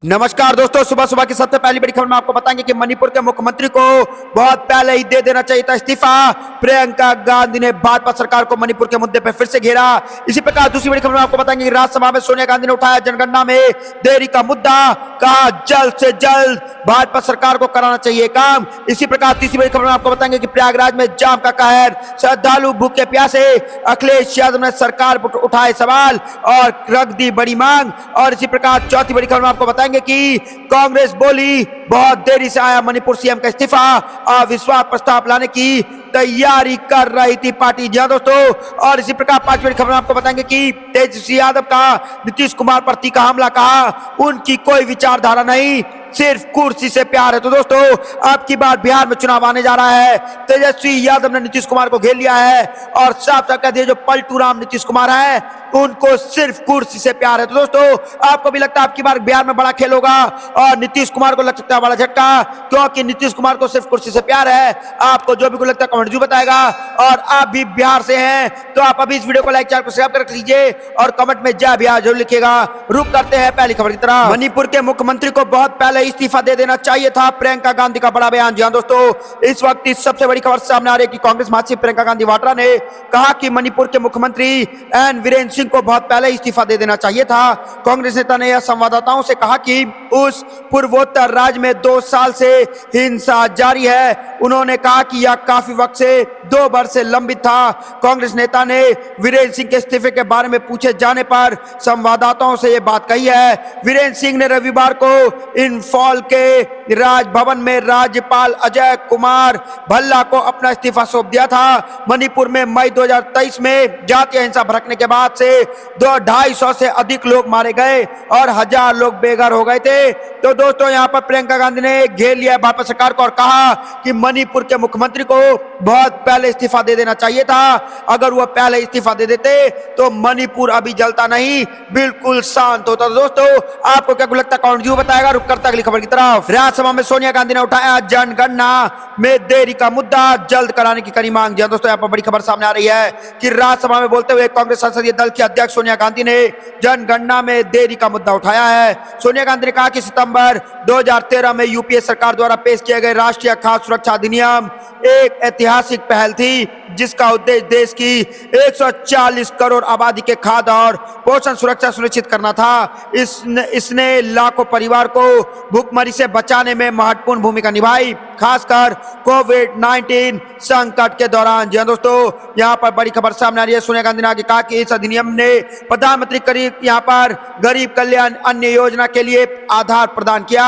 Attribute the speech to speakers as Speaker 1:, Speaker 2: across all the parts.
Speaker 1: नमस्कार दोस्तों, सुबह सुबह की सबसे पहली बड़ी खबर में आपको बताएंगे कि मणिपुर के मुख्यमंत्री को बहुत पहले ही दे देना चाहिए था इस्तीफा। प्रियंका गांधी ने भाजपा सरकार को मणिपुर के मुद्दे पर फिर से घेरा। इसी प्रकार दूसरी बड़ी खबर में आपको बताएंगे कि राज्यसभा में सोनिया गांधी ने उठाया जनगणना में देरी का मुद्दा, कहा जल्द से जल्द भाजपा सरकार को कराना चाहिए काम। इसी प्रकार तीसरी बड़ी खबर में आपको बताएंगे कि प्रयागराज में जाम का कहर, श्रद्धालु भूखे प्यासे, अखिलेश यादव ने सरकार पर उठाए सवाल और रख दी बड़ी मांग। और इसी प्रकार चौथी बड़ी खबर में आपको बताएंगे कि कांग्रेस बोली बहुत देरी से आया मणिपुर सीएम का इस्तीफा, अविश्वास प्रस्ताव लाने की तैयारी कर रही थी पार्टी। जी दोस्तों, और इसी प्रकार पांचवी बड़ी खबर में आपको बताएंगे कि तेजस्वी यादव का नीतीश कुमार पर तीखा हमला, कहा उनकी कोई विचारधारा नहीं, सिर्फ कुर्सी से प्यार है। तो दोस्तों, अब की बार बिहार में चुनाव आने जा रहा है। तेजस्वी यादव ने नीतीश कुमार को घेर लिया है और साफ साफ कह दिया जो पलटू राम नीतीश कुमार है उनको सिर्फ कुर्सी से प्यार है। तो दोस्तों, आपको भी लगता है आपकी बार बिहार में बड़ा खेल होगा और नीतीश कुमार को लग सकता है बड़ा झटका, क्योंकि नीतीश कुमार को सिर्फ कुर्सी से प्यार है। आपको जो भी लगता है कमेंट जरूर बताएगा। और आप भी बिहार से हैं तो आप अभी इस वीडियो को लाइक, चैनल को सब्सक्राइब कर लीजिए और कमेंट में जय बिहार जरूर लिखिएगा। रुक करते हैं पहली खबर की तरफ। मणिपुर के मुख्यमंत्री को बहुत पहले इस्तीफा दे देना चाहिए था, प्रियंका गांधी का बड़ा बयान। जी हां दोस्तों, इस वक्त इस सबसे बड़ी खबर सामने आ रही है कि कांग्रेस महासचिव प्रियंका गांधी वाड्रा ने कहा कि मणिपुर के मुख्यमंत्री एन वीरेंद्र सिंह को बहुत पहले इस्तीफा दे देना चाहिए था। कांग्रेस नेता ने यह संवाददाताओं से कहा कि उस पूर्वोत्तर राज्य में 2 साल से हिंसा जारी है। उन्होंने कहा कि यह काफी वक्त से 2 वर्ष से लंबित था। कांग्रेस नेता ने वीरेंद्र सिंह के इस्तीफे के बारे में पूछे जाने पर संवाददाताओं से यह बात कही है। वीरेंद्र सिंह ने रविवार को इंफॉल के राजभवन में राज्यपाल अजय कुमार भल्ला को अपना इस्तीफा सौंप दिया था। मणिपुर में मई 2023 में जातीय हिंसा भड़कने के बाद से 250 से अधिक लोग मारे गए और 1000 लोग बेघर हो गए थे। तो दोस्तों, यहां पर प्रियंका गांधी ने घेर लिया भाजपा सरकार को और कहा कि मणिपुर के मुख्यमंत्री को बहुत पहले इस्तीफा दे देना चाहिए था। अगर वह पहले इस्तीफा दे देते तो मणिपुर अभी जलता नहीं, बिल्कुल शांत होता। तो दोस्तों, आपको क्या लगता है कौन जरूर बताएगा। रुक करता अगली खबर की तरफ। राज्यसभा में सोनिया गांधी ने उठाया जनगणना में देरी का मुद्दा, जल्द कराने की कड़ी मांग। दोस्तों, यहाँ पर बड़ी खबर सामने आ रही है कि राज्यसभा में बोलते हुए कांग्रेस संसदीय दल की अध्यक्ष सोनिया गांधी ने जनगणना में देरी का मुद्दा उठाया है। सोनिया गांधी ने कहा कि सितंबर 2013 में यूपीए सरकार द्वारा पेश किए गए राष्ट्रीय खाद्य सुरक्षा अधिनियम एक ऐतिहासिक पहल थी, जिसका उद्देश्य देश की 140 करोड़ आबादी के खाद्य और पोषण सुरक्षा सुनिश्चित करना था। इसने लाखों परिवार को भूखमरी से बचाने में महत्वपूर्ण भूमिका निभाई, खासकर कोविड-19 संकट के दौरान। जी दोस्तों, यहाँ पर बड़ी खबर सामने आ रही है। सोनिया गांधी ने आगे कहा कि इस अधिनियम ने प्रधानमंत्री गरीब कल्याण अन्न योजना के लिए आधार प्रदान किया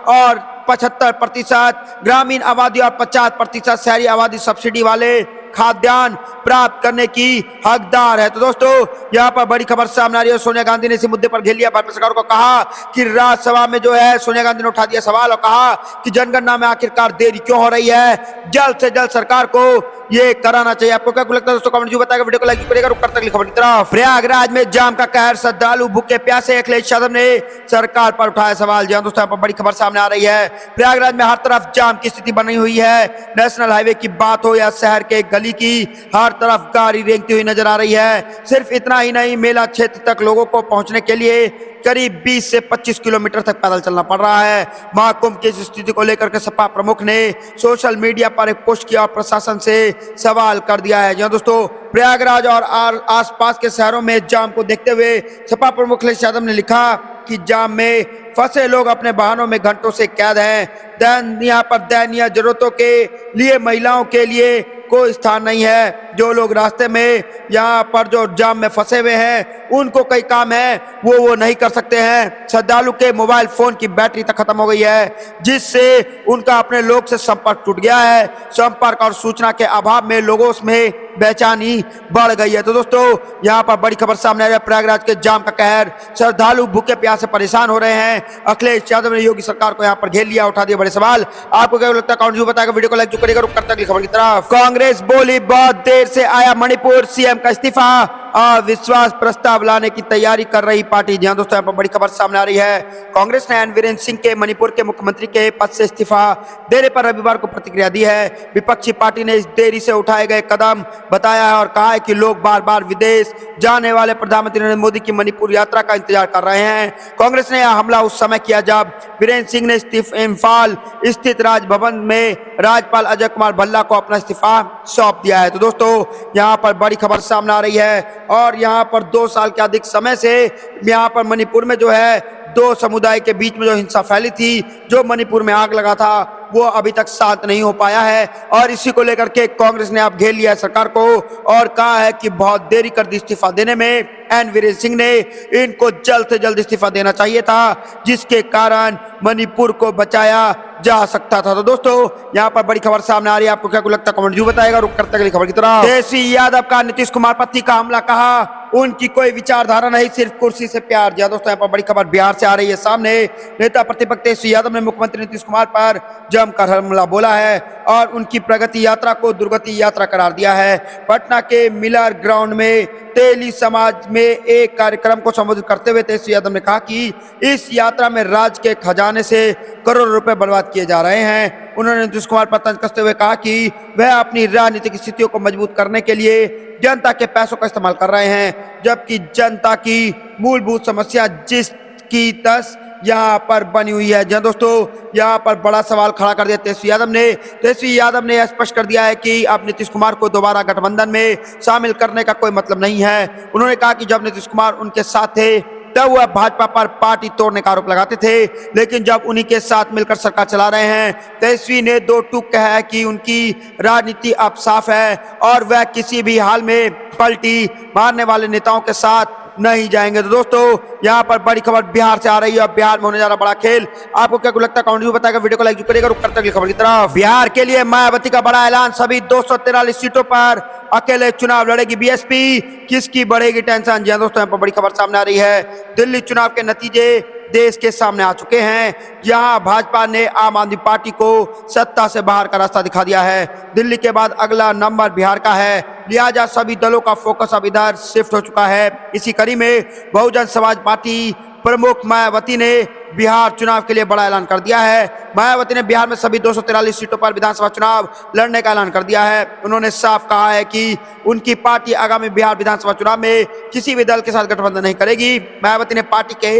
Speaker 1: और 75% ग्रामीण आबादी और 50% शहरी आबादी सब्सिडी वाले खाद्यान्न प्राप्त करने की हकदार है। तो दोस्तों, यहाँ पर बड़ी खबर सामने आ रही है। सोनिया गांधी ने इसी मुद्दे पर घेर लिया भाजपा सरकार को, कहा कि राज्यसभा में जो है सोनिया गांधी ने उठा दिया सवाल और कहा कि जनगणना में आखिरकार देरी क्यों हो रही है, जल्द से जल्द सरकार को ये कराना चाहिए। आपको क्या लगता है दोस्तों, कमेंट जरूर बताएगा। वीडियो को लाइक करिएगा। रुक करते अगली खबर की तरफ। प्रयागराज में जाम का कहर, श्रद्धालु भूखे प्यासे, अखिलेश यादव ने सरकार पर उठाया सवाल। जी दोस्तों, यहाँ पर बड़ी खबर सामने आ रही है। प्रयागराज में हर तरफ जाम की स्थिति बनी हुई है। नेशनल हाईवे की बात हो या शहर के गली की, हर तरफ गाड़ी रेंगती हुई नजर आ रही है। सिर्फ इतना ही नहीं, मेला क्षेत्र तक लोगों को पहुंचने के लिए करीब 20 से 25 किलोमीटर तक पैदल चलना पड़ रहा है। महाकुंभ की स्थिति को लेकर के सपा प्रमुख ने सोशल मीडिया पर एक पोस्ट किया और प्रशासन से सवाल कर दिया है। जी दोस्तों, प्रयागराज और आसपास के शहरों में जाम को देखते हुए सपा प्रमुख अखिलेश यादव ने लिखा कि जाम में फंसे लोग अपने वाहनों में घंटों से कैद हैं। यहाँ पर दयनीय जरूरतों के लिए महिलाओं के लिए कोई स्थान नहीं है। जो लोग रास्ते में यहाँ पर जो जाम में फंसे हुए हैं उनको कई काम है वो नहीं कर सकते हैं। श्रद्धालु के मोबाइल फोन की बैटरी तक खत्म हो गई है, जिससे उनका अपने लोग से संपर्क टूट गया है। संपर्क और सूचना के अभाव में लोगों में बेचैनी बढ़ गई है। तो दोस्तों, यहाँ पर बड़ी खबर सामने आ रही है। प्रयागराज के जाम का कहर, श्रद्धालु भूखे प्यासे परेशान हो रहे हैं। अखिलेश यादव ने योगी सरकार को यहाँ पर घेर लिया, उठा दिया बड़े सवाल। आपको क्या लगता है कौन जरूर बताएगा। वीडियो को लाइक करिएगा। रुक करते अगली खबर की तरफ। कांग्रेस बोली बहुत देर से आया मणिपुर सीएम का इस्तीफा, अविश्वास प्रस्ताव लाने की तैयारी कर रही पार्टी। जी हां दोस्तों, यहाँ पर बड़ी खबर सामने आ रही है। कांग्रेस ने एन वीरेंद्र सिंह के मणिपुर के मुख्यमंत्री के पद से इस्तीफा देने पर रविवार को प्रतिक्रिया दी है। विपक्षी पार्टी ने इस देरी से उठाए गए कदम बताया है और कहा है कि लोग बार बार विदेश जाने वाले प्रधानमंत्री नरेंद्र मोदी की मणिपुर यात्रा का इंतजार कर रहे हैं। कांग्रेस ने यह हमला उस समय किया जब वीरेंद्र सिंह ने इम्फाल स्थित राजभवन में राज्यपाल अजय कुमार भल्ला को अपना इस्तीफा सौंप दिया है। तो दोस्तों, यहाँ पर बड़ी खबर सामने आ रही है और यहाँ पर 2 साल के अधिक समय से यहाँ पर मणिपुर में जो है 2 समुदाय के बीच में जो हिंसा फैली थी, जो मणिपुर में आग लगा था, वो अभी तक शांत नहीं हो पाया है। और इसी को लेकर के कांग्रेस ने अब घेर लिया है सरकार को और कहा है कि बहुत देरी कर दी इस्तीफा देने में। एन वीरेंद्र सिंह ने इनको जल्द से जल्द इस्तीफा देना चाहिए था, जिसके कारण मणिपुर को बचाया जा सकता था। तो दोस्तों, यहाँ पर बड़ी खबर सामने आ रही है। आपको क्या लगता है कमेंट जरूर बताएगा। रुक करते अगली खबर की तरफ। तेजस्वी यादव का नीतीश कुमार पति का हमला, कहा उनकी कोई विचारधारा नहीं, सिर्फ कुर्सी से प्यार। जी दोस्तों, यहाँ पर बड़ी खबर बिहार से आ रही है सामने। नेता प्रतिपक्ष तेजस्वी यादव ने मुख्यमंत्री नीतीश कुमार पर जमकर हमला बोला है और उनकी प्रगति यात्रा को दुर्गति यात्रा करार दिया है। पटना के मिलर ग्राउंड में तेली समाज में एक कार्यक्रम को संबोधित करते हुए तेजस्वी यादव ने कहा कि इस यात्रा में राज्य के खजाने से करोड़ों रुपए बर्बाद किए जा रहे हैं। उन्होंने नीतीश कुमार पर तंज कसते हुए कहा कि वह अपनी राजनीतिक स्थितियों को मजबूत करने के लिए जनता के पैसों का इस्तेमाल कर रहे हैं, जबकि जनता की मूलभूत समस्या जिसकी तस यहाँ पर बनी हुई है। जहाँ दोस्तों, यहाँ पर बड़ा सवाल खड़ा कर दिया तेजस्वी यादव ने स्पष्ट कर दिया है कि अब नीतीश कुमार को दोबारा गठबंधन में शामिल करने का कोई मतलब नहीं है। उन्होंने कहा कि जब नीतीश कुमार उनके साथ थे तब वह भाजपा पर पार्टी तोड़ने का आरोप लगाते थे, लेकिन जब उन्हीं के साथ मिलकर सरकार चला रहे हैं, तेजस्वी ने 2 टूक कहा है कि उनकी राजनीति अब साफ है और वह किसी भी हाल में पलटी मारने वाले नेताओं के साथ नहीं जाएंगे। तो दोस्तों, यहाँ पर बड़ी खबर बिहार से आ रही है और बिहार में होने जा रहा बड़ा खेल। आपको क्या लगता है कमेंट में बताएगा, वीडियो को लाइक करेगा। रुक करते अगली खबर की तरफ। बिहार के लिए मायावती का बड़ा ऐलान, सभी 243 सीटों पर अकेले चुनाव लड़ेगी बीएसपी, किसकी बढ़ेगी टेंशन। जी दोस्तों, यहाँ पर बड़ी खबर सामने आ रही है। दिल्ली चुनाव के नतीजे देश के सामने आ चुके हैं, जहां भाजपा ने आम आदमी पार्टी को सत्ता से बाहर का रास्ता दिखा दिया है। दिल्ली के बाद अगला नंबर बिहार का है, लिहाजा सभी दलों का फोकस अब इधर शिफ्ट हो चुका है। इसी कड़ी में बहुजन समाज पार्टी प्रमुख मायावती ने बिहार चुनाव के लिए बड़ा ऐलान कर दिया है। मायावती ने बिहार में सभी 243 सीटों पर विधानसभा चुनाव लड़ने का ऐलान कर दिया है। उन्होंने साफ कहा है कि उनकी पार्टी आगामी बिहार विधानसभा चुनाव में किसी भी दल के साथ गठबंधन नहीं करेगी। मायावती ने पार्टी के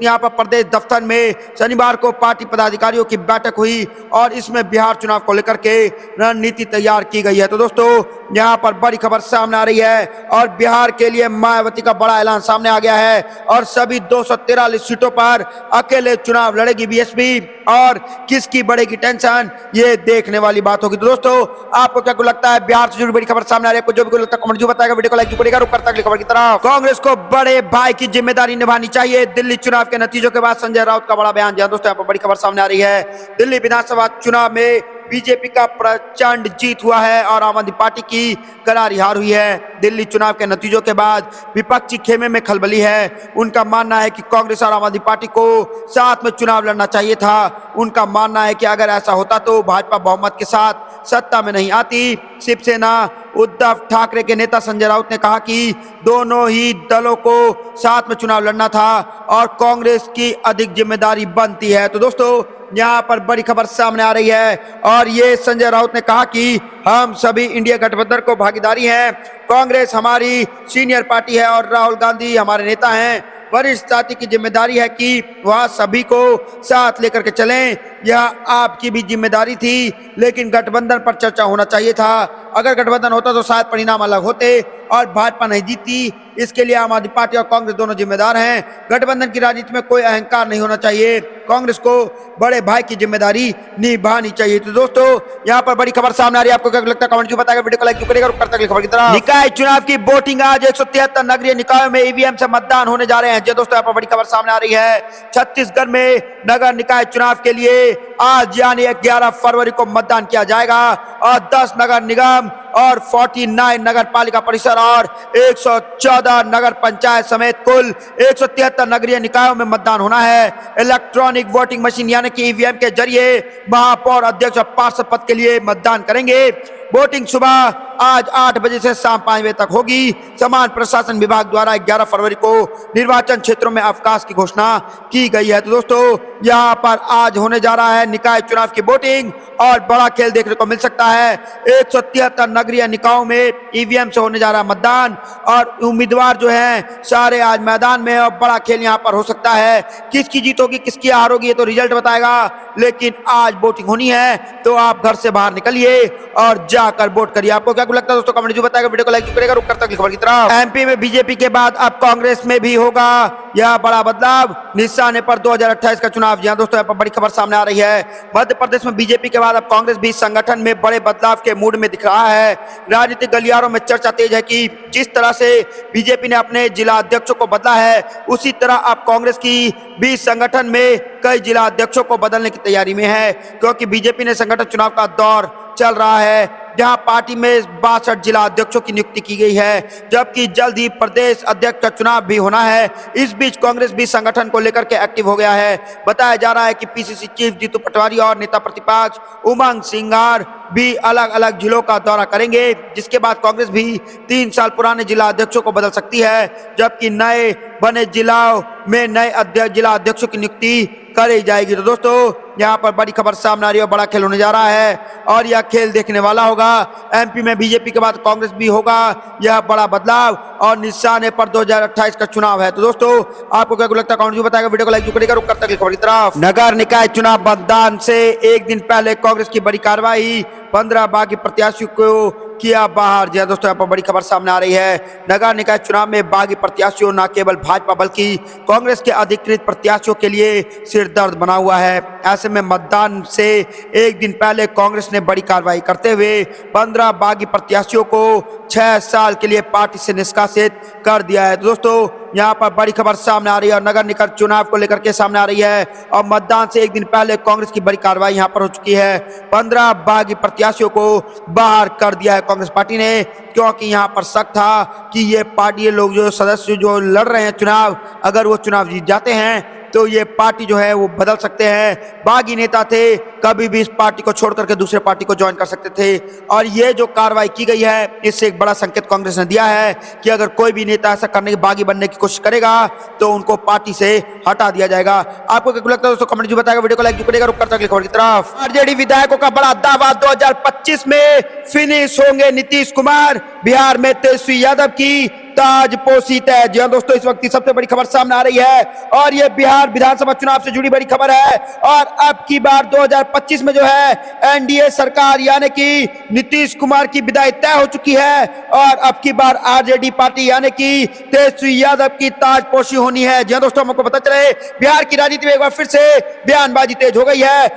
Speaker 1: यहाँ पर प्रदेश दफ्तर में शनिवार को पार्टी पदाधिकारियों की बैठक हुई और इसमें बिहार चुनाव को लेकर के रणनीति तैयार की गई है। तो दोस्तों, यहाँ पर बड़ी खबर सामने आ रही है और बिहार के लिए मायावती का बड़ा ऐलान सामने आ गया है और सभी 243 सीटों पर अकेले चुनाव लड़ेगी बीएसपी और किसकी बढ़ेगी टेंशन, ये देखने वाली बात होगी। तो दोस्तों, आपको क्या लगता है बिहार से जुड़ी बड़ी खबर सामने आ रही है? आपको जो भी लगता है कमेंट जो बताएगा, वीडियो को लाइक करेगा। रुक करता अगली खबर की तरफ। कांग्रेस को बड़े भाई की जिम्मेदारी निभानी चाहिए, दिल्ली चुनाव के नतीजों के बाद संजय राउत का बड़ा बयान। दोस्तों, यहाँ पर बड़ी खबर सामने आ रही है। दिल्ली विधानसभा चुनाव में बीजेपी का प्रचंड जीत हुआ है और आम आदमी पार्टी की करारी हार हुई है। दिल्ली चुनाव के नतीजों के बाद विपक्षी खेमे में खलबली है। उनका मानना है कि कांग्रेस और आम आदमी पार्टी को साथ में चुनाव लड़ना चाहिए था। उनका मानना है कि अगर ऐसा होता तो भाजपा बहुमत के साथ सत्ता में नहीं आती। शिवसेना उद्धव ठाकरे के नेता संजय राउत ने कहा कि दोनों ही दलों को साथ में चुनाव लड़ना था और कांग्रेस की अधिक जिम्मेदारी बनती है। तो दोस्तों, यहाँ पर बड़ी खबर सामने आ रही है और ये संजय राउत ने कहा कि हम सभी इंडिया गठबंधन को भागीदारी हैं। कांग्रेस हमारी सीनियर पार्टी है और राहुल गांधी हमारे नेता हैं। वरिष्ठ साथी की जिम्मेदारी है कि वह सभी को साथ लेकर के चलें। यह आपकी भी जिम्मेदारी थी, लेकिन गठबंधन पर चर्चा होना चाहिए था। अगर गठबंधन होता तो शायद परिणाम अलग होते और भाजपा नहीं जीतती। इसके लिए आम आदमी पार्टी और कांग्रेस दोनों जिम्मेदार हैं। गठबंधन की राजनीति में कोई अहंकार नहीं होना चाहिए। कांग्रेस को बड़े भाई की जिम्मेदारी निभानी चाहिए। तो दोस्तों, यहाँ पर बड़ी खबर सामने आ रही है। आपको क्या लगता है कमेंट जो बताएगा, वीडियो को लाइक करेगा। खबर की तरह निकाय चुनाव की वोटिंग आज 173 नगरीय निकायों में ईवीएम से मतदान होने जा रहे हैं। दोस्तों, यहाँ पर बड़ी खबर सामने आ रही है। छत्तीसगढ़ में नगर निकाय चुनाव के लिए आज यानी 11 फरवरी को मतदान किया जाएगा और 10 नगर निगम और 49 नगर पालिका परिषद और 114 नगर पंचायत समेत कुल 173 नगरीय निकायों में मतदान होना है। इलेक्ट्रॉनिक वोटिंग मशीन यानी कि ईवीएम के जरिए महापौर, अध्यक्ष और पार्षद पद के लिए मतदान करेंगे। वोटिंग सुबह आज 8 बजे से शाम 5 बजे तक होगी। समान प्रशासन विभाग द्वारा 11 फरवरी को निर्वाचन क्षेत्रों में अवकाश की घोषणा की गई है। तो दोस्तों यहाँ पर आज होने जा रहा है निकाय चुनाव की वोटिंग और बड़ा खेल देखने को मिल सकता है। 173 नगरीय निकायों में ईवीएम से होने जा रहा मतदान और उम्मीदवार जो हैं सारे आज मैदान में और बड़ा खेल यहाँ पर हो सकता है। किसकी जीत होगी किसकी हार होगी ये तो रिजल्ट बताएगा, लेकिन आज वोटिंग होनी है तो आप घर से बाहर निकलिए और जाकर वोट करिए। आपको क्या लगता है दोस्तों कमेंट जो बताएगा, वीडियो को लाइक करेगा। रुक करता खबर की तरफ। एमपी में बीजेपी के बाद अब कांग्रेस में भी होगा यह बड़ा बदलाव, निशाने पर 2028 का चुनाव। जी हां दोस्तों यहाँ पर बड़ी खबर सामने आ रही है। मध्य प्रदेश में बीजेपी के बाद अब कांग्रेस भी संगठन में बड़े बदलाव के मूड में दिख रहा है। राजनीतिक गलियारों में चर्चा तेज है कि जिस तरह से बीजेपी ने अपने जिला अध्यक्षों को बदला है उसी तरह अब कांग्रेस की भी संगठन में कई जिला अध्यक्षों को बदलने की तैयारी में है, क्योंकि बीजेपी ने संगठन चुनाव का दौर चल रहा है जहां पार्टी में 62 जिला अध्यक्षों की नियुक्ति की गई है, जबकि जल्द ही प्रदेश अध्यक्ष का चुनाव भी होना है। इस बीच कांग्रेस भी संगठन को लेकर के एक्टिव हो गया है। बताया जा रहा है कि पीसीसी चीफ जीतू पटवारी और नेता प्रतिपक्ष उमंग सिंगार भी अलग अलग जिलों का दौरा करेंगे, जिसके बाद कांग्रेस भी 3 साल पुराने जिला अध्यक्षों को बदल सकती है, जबकि नए बने जिलों में नए जिला अध्यक्षों की नियुक्ति करी जाएगी। तो दोस्तों यहाँ पर बड़ी खबर सामने आ रही है, बड़ा खेल होने जा रहा है और यह खेल देखने वाला होगा। एमपी में बीजेपी के बाद कांग्रेस भी होगा यह बड़ा बदलाव और निशाने पर 2028 का चुनाव है। तो दोस्तों आपको क्या लगता है कौन जो बताएगा, वीडियो को लाइक करेगा। रुक करता खबर की तरफ। नगर निकाय चुनाव मतदान से एक दिन पहले कांग्रेस की बड़ी कार्रवाई, 15 बागी प्रत्याशियों को किया बाहर। जी दोस्तों यहाँ पर बड़ी खबर सामने आ रही है। नगर निकाय चुनाव में बागी प्रत्याशियों न केवल भाजपा बल्कि कांग्रेस के अधिकृत प्रत्याशियों के लिए सिरदर्द बना हुआ है। ऐसे में मतदान से एक दिन पहले कांग्रेस ने बड़ी कार्रवाई करते हुए 15 बागी प्रत्याशियों को 6 साल के लिए पार्टी से निष्कासित कर दिया है। तो दोस्तों यहाँ पर बड़ी खबर सामने आ रही है और नगर निकाय चुनाव को लेकर के सामने आ रही है और मतदान से एक दिन पहले कांग्रेस की बड़ी कार्रवाई यहाँ पर हो चुकी है। 15 बागी प्रत्याशियों को बाहर कर दिया है कांग्रेस पार्टी ने, क्योंकि यहाँ पर शक था कि ये पार्टी लोग जो सदस्य जो लड़ रहे हैं चुनाव, अगर वो चुनाव जीत जाते हैं तो ये पार्टी जो है वो बदल सकते हैं। बागी नेता थे, कभी भी इस पार्टी को छोड़ करके दूसरे पार्टी को ज्वाइन कर सकते थे और ये जो कार्रवाई की गई है इससे एक बड़ा संकेत कांग्रेस ने दिया है कि अगर कोई भी नेता ऐसा करने की बागी बनने की कोशिश करेगा तो उनको पार्टी से हटा दिया जाएगा। आपको क्या लगता है दोस्तों कमेंट जो बताएगा, वीडियो को लाइक करेगा। रुक करता खबर की तरफ। आरजेडी विधायकों का बड़ा दावा, 2025 में फिनिश होंगे नीतीश कुमार, बिहार में तेजस्वी यादव की ताजपोशी तय। जी दोस्तों इस वक्त की सबसे बड़ी खबर सामने आ रही है और ये बिहार विधानसभा चुनाव से जुड़ी बड़ी खबर है और अब की बार 2025 में जो है एनडीए सरकार यानी कि नीतीश कुमार की विदाई तय हो चुकी है और अब की बार आरजेडी पार्टी यानी कि तेजस्वी यादव की ताजपोशी होनी है। जी दोस्तों हमको पता चले बिहार की राजनीति में एक बार फिर से बयानबाजी तेज हो गई है।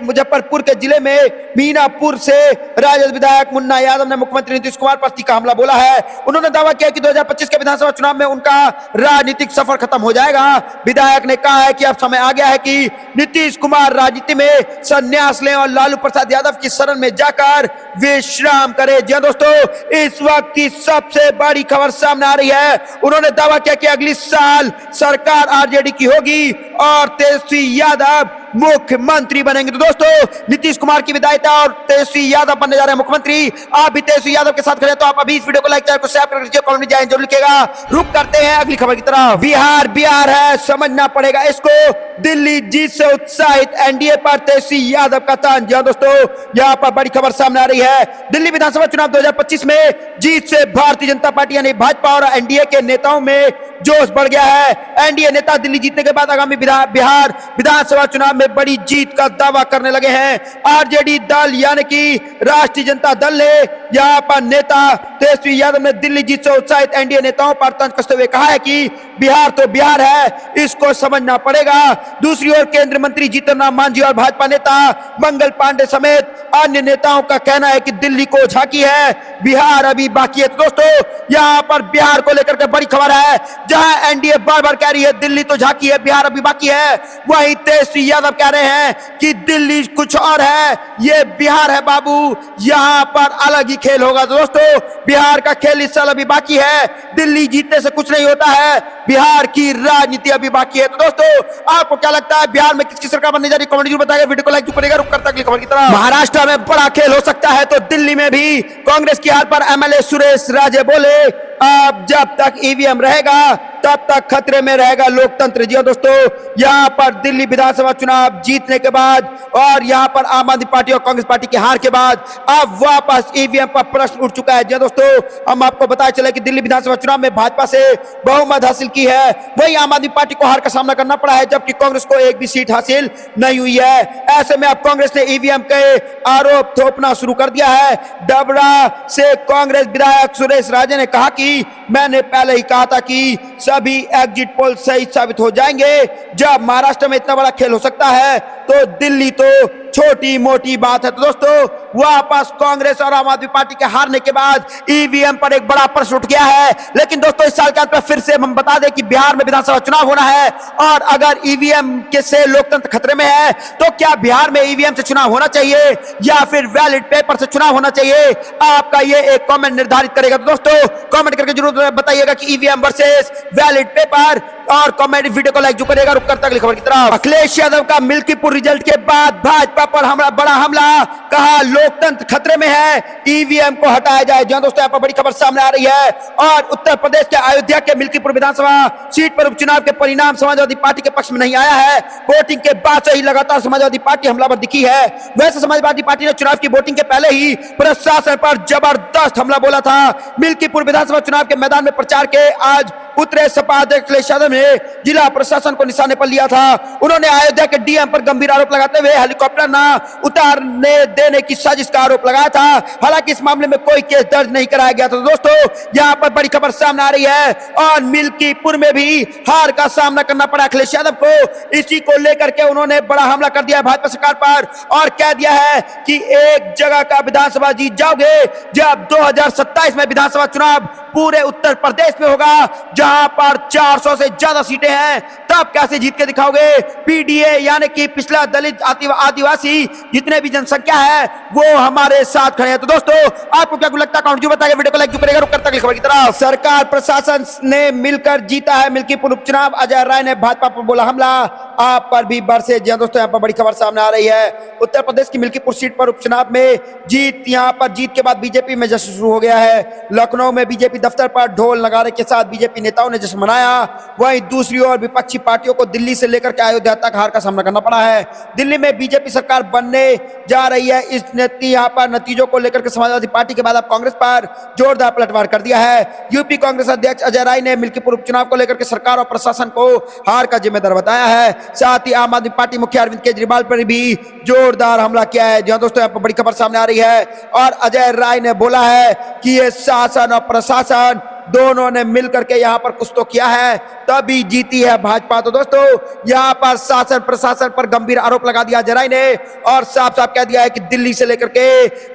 Speaker 1: मुजफ्फरपुर के जिले में मीनापुर से राजद विधायक मुन्ना यादव ने मुख्यमंत्री नीतीश कुमार पर तीखा हमला बोला है। उन्होंने दावा किया कि 2025 के विधानसभा चुनाव में उनका राजनीतिक सफर खत्म हो जाएगा। विधायक ने कहा है कि अब समय आ गया है कि नीतीश कुमार राजनीति में संन्यास लें और लालू प्रसाद यादव की शरण में जाकर विश्राम करें। जी दोस्तों इस वक्त की सबसे बड़ी खबर सामने आ रही है। उन्होंने दावा किया कि अगली साल सरकार आरजेडी की होगी और तेजस्वी यादव मुख्यमंत्री बनेंगे। तो दोस्तों नीतीश कुमार की विदाई और तेजस्वी यादव बनने जा रहे हैं मुख्यमंत्री। आप भी तेजस्वी यादव के साथ खड़े तो आप अभी इस वीडियो को लाइक चैनल को शेयर कर दीजिए, कमेंट जाए जरूर लिखिएगा। रुक करते हैं अगली खबर की तरफ। बिहार है, समझना पड़ेगा इसको। दिल्ली जीत से उत्साहित एनडीए पर तेजस्वी यादव का तान। जी दोस्तों यहाँ पर बड़ी खबर सामने आ रही है। दिल्ली विधानसभा चुनाव 2025 में जीत से भारतीय जनता पार्टी यानी भाजपा और एनडीए के नेताओं में जोश बढ़ गया है। एनडीए नेता दिल्ली जीतने के बाद आगामी बिहार विधानसभा चुनाव में बड़ी जीत का दावा करने लगे हैं। आरजेडी दल यानी कि राष्ट्रीय जनता दल ने यहाँ पर नेता तेजस्वी यादव ने दिल्ली जीत से उत्साहित एनडीए नेताओं पर तंज कसते हुए कहा है कि बिहार तो बिहार है, इसको समझना पड़ेगा। दूसरी ओर केंद्रीय मंत्री जीतन राम मांझी और भाजपा नेता मंगल पांडे समेत अन्य नेताओं का कहना है कि दिल्ली को झांकी है, बिहार अभी बाकी है। तो दोस्तों यहाँ पर बिहार को लेकर के बड़ी खबर है, जहां एनडीए बार बार कह रही है दिल्ली तो झांकी है, बिहार अभी बाकी है, वहीं तेजस्वी यादव यादव कह रहे हैं कि दिल्ली कुछ और है, ये बिहार है बाबू, यहां पर अलग ही खेल होगा। तो दोस्तों बिहार का खेल इस साल अभी बाकी है, दिल्ली जीतने से कुछ नहीं होता है, बिहार की राजनीति अभी बाकी है। तो दोस्तों आपको क्या लगता है बिहार में किसकी सरकार बनने जा रही है, कमेंट जरूर बताइए, वीडियो को लाइक करेगा। रुक करता अगली खबर की तरफ। महाराष्ट्र में बड़ा खेल हो सकता है तो दिल्ली में भी कांग्रेस की हार पर एमएलए सुरेश राजे बोले अब जब तक ईवीएम रहेगा तब तक खतरे में रहेगा लोकतंत्र। जी दोस्तों यहां पर दिल्ली विधानसभा चुनाव जीतने के बाद और यहां पर आम आदमी पार्टी और कांग्रेस पार्टी की हार के बाद अब वापस ईवीएम पर प्रश्न उठ चुका है। जी दोस्तों हम आपको बताया चले कि दिल्ली विधानसभा चुनाव में भाजपा से बहुमत हासिल की है, वही आम आदमी पार्टी को हार का सामना करना पड़ा है, जबकि कांग्रेस को एक भी सीट हासिल नहीं हुई है। ऐसे में अब कांग्रेस ने ईवीएम के आरोप थोपना शुरू कर दिया है। डबरा से कांग्रेस विधायक सुरेश राजे ने कहा कि मैंने पहले ही कहा था कि सभी एग्जिट पोल सही साबित हो जाएंगे। जब महाराष्ट्र में इतना बड़ा खेल हो सकता है तो दिल्ली तो छोटी मोटी बात है। तो दोस्तों वापस कांग्रेस और आम आदमी पार्टी के हारने के बाद ईवीएम पर एक बड़ा प्रश्न उठ गया है। लेकिन दोस्तों इस साल के अंत में फिर से हम बता दें कि बिहार में विधानसभा चुनाव होना है और अगर ईवीएम के से लोकतंत्र खतरे में है तो क्या बिहार में ईवीएम से चुनाव होना चाहिए या फिर बैलेट पेपर से चुनाव होना चाहिए, आपका ये एक कमेंट निर्धारित करेगा। तो दोस्तों कमेंट करके जरूर बताइएगा कि ईवीएम वर्सेस बैलेट पेपर, और कमेंट वीडियो को लाइक जो करेगा। रुक करता अगली खबर की तरफ। अखिलेश यादव का मिल्कीपुर रिजल्ट के बाद भाजपा पर हमला, बड़ा हमला, कहा लोकतंत्र खतरे में है, ईवीएम को हटाया जाए। जहां दोस्तों यहाँ पर बड़ी खबर सामने आ रही है और उत्तर प्रदेश के अयोध्या के मिल्कीपुर विधानसभा सीट पर उपचुनाव के परिणाम समाजवादी पार्टी के पक्ष में नहीं आया है। वोटिंग के बाद से ही लगातार समाजवादी पार्टी हमलावर दिखी है। वैसे समाजवादी पार्टी ने चुनाव की वोटिंग के पहले ही प्रशासन पर जबरदस्त हमला बोला था। मिल्कीपुर विधानसभा चुनाव के मैदान में प्रचार के आज उतरे सपा अध्यक्ष अखिलेश यादव ने जिला प्रशासन को निशाने पर लिया था। उन्होंने अयोध्या के डीएम पर गंभीर आरोप लगाते हुए हेलीकॉप्टर न उतारने देने की साजिश का आरोप लगाया था। हालांकि इस मामले में कोई केस दर्ज नहीं कराया गया था। दोस्तों यहां पर बड़ी खबर सामने आ रही है और मिल्कीपुर में भी हार का सामना करना पड़ा अखिलेश यादव को। इसी को लेकर के उन्होंने बड़ा हमला कर दिया भाजपा सरकार पर और कह दिया है कि एक जगह का विधानसभा जीत जाओगे जब 2027 में विधानसभा चुनाव पूरे उत्तर प्रदेश में होगा जहां पर 400 से ज्यादा सीटें हैं, तब कैसे जीत के दिखाओगे। पीडीए यानी कि पिछड़ा दलित आदिवासी जितने भी जनसंख्या है वो हमारे साथ खड़े हैं। तो दोस्तों आपको क्या लगता है कमेंट जो बताइए, वीडियो को लाइक करेगा। रुक करता खबर की तरफ। सरकार प्रशासन ने मिलकर जीता है मिल्कीपुर उपचुनाव, अजय राय ने भाजपा पर बोला हमला, आप पर भी बरसे। जी दोस्तों यहाँ पर बड़ी खबर सामने आ रही है। उत्तर प्रदेश की मिल्कीपुर सीट पर उपचुनाव में जीत, यहाँ पर जीत के बाद बीजेपी में जश्न शुरू हो गया है। लखनऊ में बीजेपी दफ्तर पर ढोल नगाड़े के साथ बीजेपी नेताओं ने जश्न मनाया। वहीं दूसरी ओर विपक्षी पार्टियों को दिल्ली से लेकर के अयोध्या तक हार का सामना करना पड़ा है। दिल्ली में बीजेपी सरकार बनने जा रही है, इस यहाँ पर नतीजों को लेकर के समाजवादी पार्टी के बाद अब कांग्रेस पर जोरदार पलटवार कर दिया है। यूपी कांग्रेस अध्यक्ष अजय राय ने मिल्कीपुर उपचुनाव को लेकर के सरकार और प्रशासन को हार का जिम्मेदार बताया है। साथ ही आम आदमी पार्टी मुखिया अरविंद केजरीवाल पर भी जोरदार हमला किया है। जहां दोस्तों यहाँ पर बड़ी खबर सामने आ रही है और अजय राय ने बोला है कि ये शासन और प्रशासन दोनों ने मिलकर के यहाँ पर कुछ तो किया है तभी जीती है भाजपा। तो दोस्तों यहाँ पर शासन प्रशासन पर गंभीर आरोप लगा दिया जराई ने और साफ साफ कह दिया है कि दिल्ली से लेकर के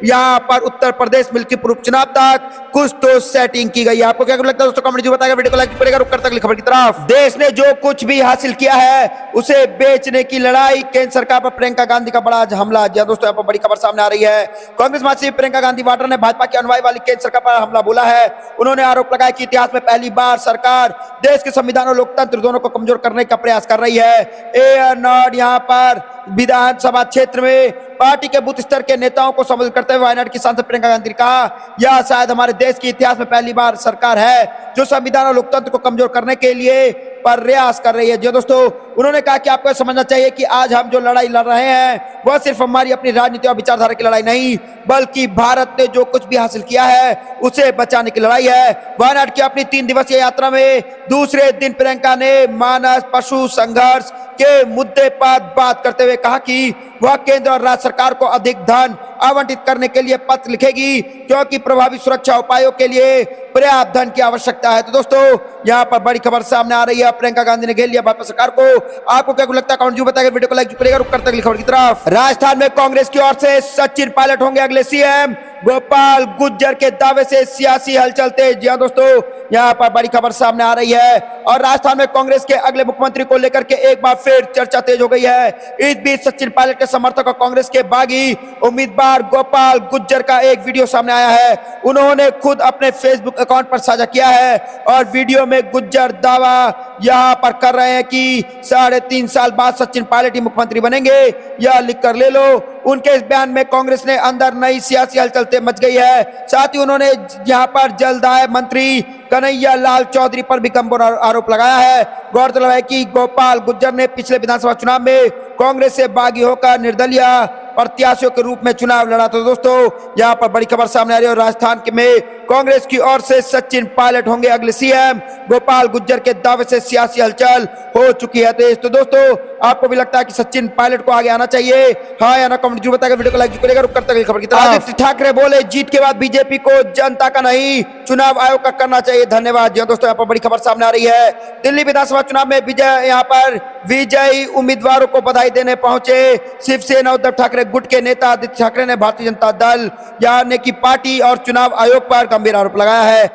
Speaker 1: यहाँ पर उत्तर प्रदेश मिल्कीपुर उपचुनाव तक कुछ तो सेटिंग की गई है। आपको क्या लगता है दोस्तों कमेंट जो बताएगा, वीडियो को लाइक करेगा। रुक करता अगली खबर की तरफ। देश ने जो कुछ भी हासिल किया है उसे बेचने की लड़ाई, केंद्र सरकार पर प्रियंका गांधी का बड़ा हमला। जी दोस्तों यहाँ पर बड़ी खबर सामने आ रही है। कांग्रेस महासचिव प्रियंका गांधी वाड्रा ने भाजपा के अनुयायी वाली केंद्र सरकार पर हमला बोला है। उन्होंने आरोप लगाया कि इतिहास में पहली बार सरकार देश के संविधान और लोकतंत्र दोनों को कमजोर करने का प्रयास कर रही है। एयर नॉट यहाँ पर विधानसभा क्षेत्र में पार्टी के बूथ स्तर के नेताओं को संबोधित करते हुए वायनाड की सांसद प्रियंका गांधी ने कहा यह शायद हमारे देश के इतिहास में पहली बार सरकार है जो संविधान और लोकतंत्र को कमजोर करने के लिए प्रयास कर रही है। जो दोस्तों उन्होंने कहा कि आपको समझना चाहिए कि आज हम जो लड़ाई लड़ रहे हैं वह सिर्फ हमारी अपनी राजनीति और विचारधारा की लड़ाई नहीं बल्कि भारत ने जो कुछ भी हासिल किया है उसे बचाने की लड़ाई है। वायनाड की अपनी 3 दिवसीय यात्रा में दूसरे दिन प्रियंका ने मानस पशु संघर्ष के मुद्दे पर बात करते हुए कहा कि वह केंद्र और राज्य सरकार को अधिक धन आवंटित करने के लिए पत्र लिखेगी क्योंकि प्रभावी सुरक्षा उपायों के लिए पर्याप्त धन की आवश्यकता है। तो दोस्तों यहाँ पर बड़ी खबर सामने आ रही है। प्रियंका गांधी ने घेर लिया भाजपा सरकार को। आपको क्या लगता है कमेंट जो बताएगा, वीडियो को लाइक करेगा। रुक करते अगली खबर की तरफ। राजस्थान में कांग्रेस की ओर से सचिन पायलट होंगे अगले सीएम। गोपाल गुज्जर के दावे से सियासी हलचल तेज। जी हां दोस्तों, यहां पर बड़ी खबर सामने आ रही है और राजस्थान में कांग्रेस के अगले मुख्यमंत्री को लेकर के एक बार फिर चर्चा तेज हो गई है। इस बीच सचिन पायलट के समर्थक और कांग्रेस के बागी उम्मीदवार गोपाल गुज्जर का एक वीडियो सामने आया है। उन्होंने खुद अपने फेसबुक अकाउंट पर साझा किया है और वीडियो में गुज्जर दावा यहां पर कर रहे हैं कि 3.5 साल बाद सचिन पायलट ही मुख्यमंत्री बनेंगे, यह लिखकर ले लो। उनके इस बयान में कांग्रेस ने अंदर नई सियासी हलचल मच गई है। साथ ही उन्होंने यहां पर जलदाय मंत्री कन्हैया लाल चौधरी पर भी गंभीर आरोप लगाया है। गौरतलब है कि गोपाल गुज्जर ने पिछले विधानसभा चुनाव में कांग्रेस से बागी होकर निर्दलीय प्रत्याशियों के रूप में चुनाव लड़ा था। दोस्तों, यहां पर बड़ी खबर सामने आ रही है और राजस्थान में कांग्रेस की ओर से सचिन पायलट होंगे अगले सीएम। गोपाल गुज्जर के दावे से सियासी हलचल हो चुकी है तेज। तो दोस्तों, आपको भी लगता है कि सचिन पायलट को आगे आना चाहिए? हाँ या ना कमेंट जरूर बताएगा। वीडियो को लाइक करेगा। रुक करते खबर की तरफ। आदित्य ठाकरे बोले, जीत के बाद बीजेपी को जनता का नहीं चुनाव आयोग का करना चाहिए। धन्यवाद। जी दोस्तों, यहाँ पर बड़ी खबर सामने आ रही है। दिल्ली विधानसभा चुनाव में यहाँ पर विजयी उम्मीदवारों को बधाई देने पहुंचे शिवसेना उद्धव ठाकरे गुट के नेता आदित्य ठाकरे ने भारतीय जनता दल यानी कि पार्टी और चुनाव आयोग पर गंभीर आरोप लगाया है।